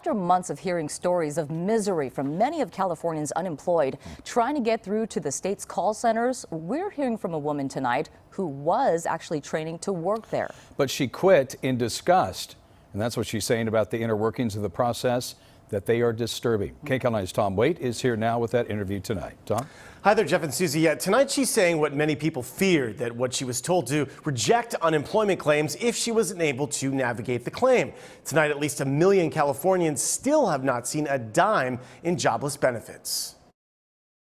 After months of hearing stories of misery from many of Californians unemployed trying to get through to the state's call centers, we're hearing from a woman tonight who was actually training to work there. But she quit in disgust. And that's what she's saying about the inner workings of the process, that they are disturbing. KCAL9's Tom Waite is here now with that interview tonight. Tom? Hi there, Jeff and Susie. Yeah, tonight she's saying what many people feared, that what she was told to reject unemployment claims if she wasn't able to navigate the claim. Tonight, at least 1 million Californians still have not seen a dime in jobless benefits.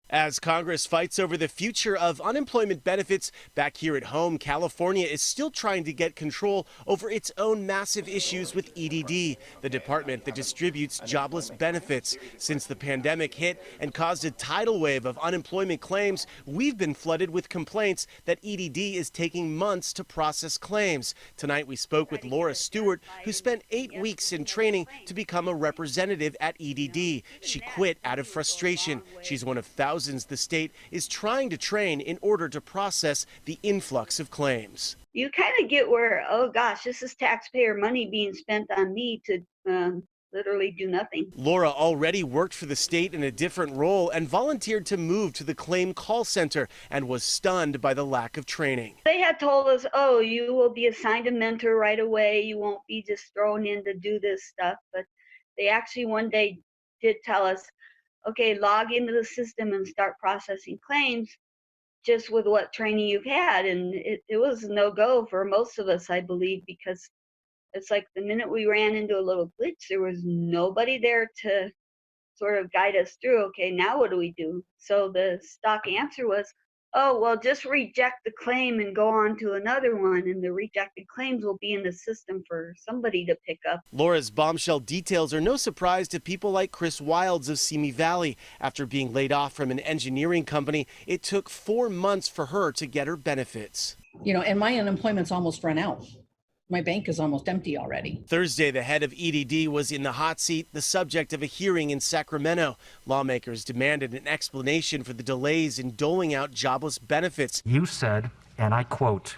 As Congress fights over the future of unemployment benefits, back here at home, California is still trying to get control over its own massive issues with EDD, the department that distributes jobless benefits. Since the pandemic hit and caused a tidal wave of unemployment claims, we've been flooded with complaints that EDD is taking months to process claims. Tonight we spoke with Laura Stewart, who spent 8 weeks in training to become a representative at EDD. She quit out of frustration. She's one of thousands the state is trying to train in order to process the influx of claims. You kind of get where, oh gosh, this is taxpayer money being spent on me to literally do nothing. Laura already worked for the state in a different role and volunteered to move to the claim call center and was stunned by the lack of training. They had told us, oh, you will be assigned a mentor right away. You won't be just thrown in to do this stuff. But they actually one day did tell us, okay, log into the system and start processing claims just with what training you've had. And it was a no-go for most of us, I believe, because it's like the minute we ran into a little glitch, there was nobody there to sort of guide us through, okay, now what do we do? So the stock answer was, oh, well, just reject the claim and go on to another one, and the rejected claims will be in the system for somebody to pick up. Laura's bombshell details are no surprise to people like Chris Wilds of Simi Valley. After being laid off from an engineering company, it took 4 months for her to get her benefits. You know, and my unemployment's almost run out. My bank is almost empty already. Thursday, the head of EDD was in the hot seat, the subject of a hearing in Sacramento. Lawmakers demanded an explanation for the delays in doling out jobless benefits. You said, and I quote,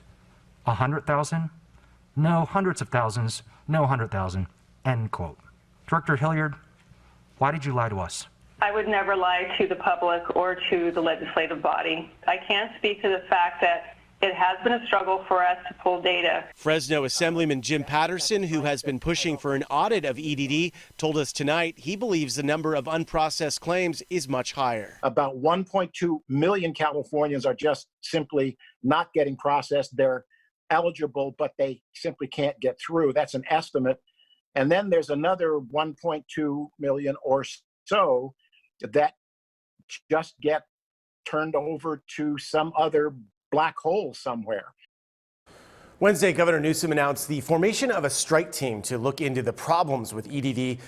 100,000? No, hundreds of thousands. No, 100,000. End quote. Director Hilliard, why did you lie to us? I would never lie to the public or to the legislative body. I can't speak to the fact that it has been a struggle for us to pull data. Fresno Assemblyman Jim Patterson, who has been pushing for an audit of EDD, told us tonight he believes the number of unprocessed claims is much higher. About 1.2 million Californians are just simply not getting processed. They're eligible, but they simply can't get through. That's an estimate. And then there's another 1.2 million or so that just get turned over to some other black hole somewhere. Wednesday, Governor Newsom announced the formation of a strike team to look into the problems with EDD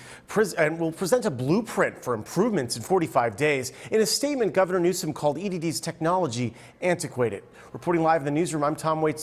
and will present a blueprint for improvements in 45 days. In a statement, Governor Newsom called EDD's technology antiquated. Reporting live in the newsroom, I'm Tom Waite.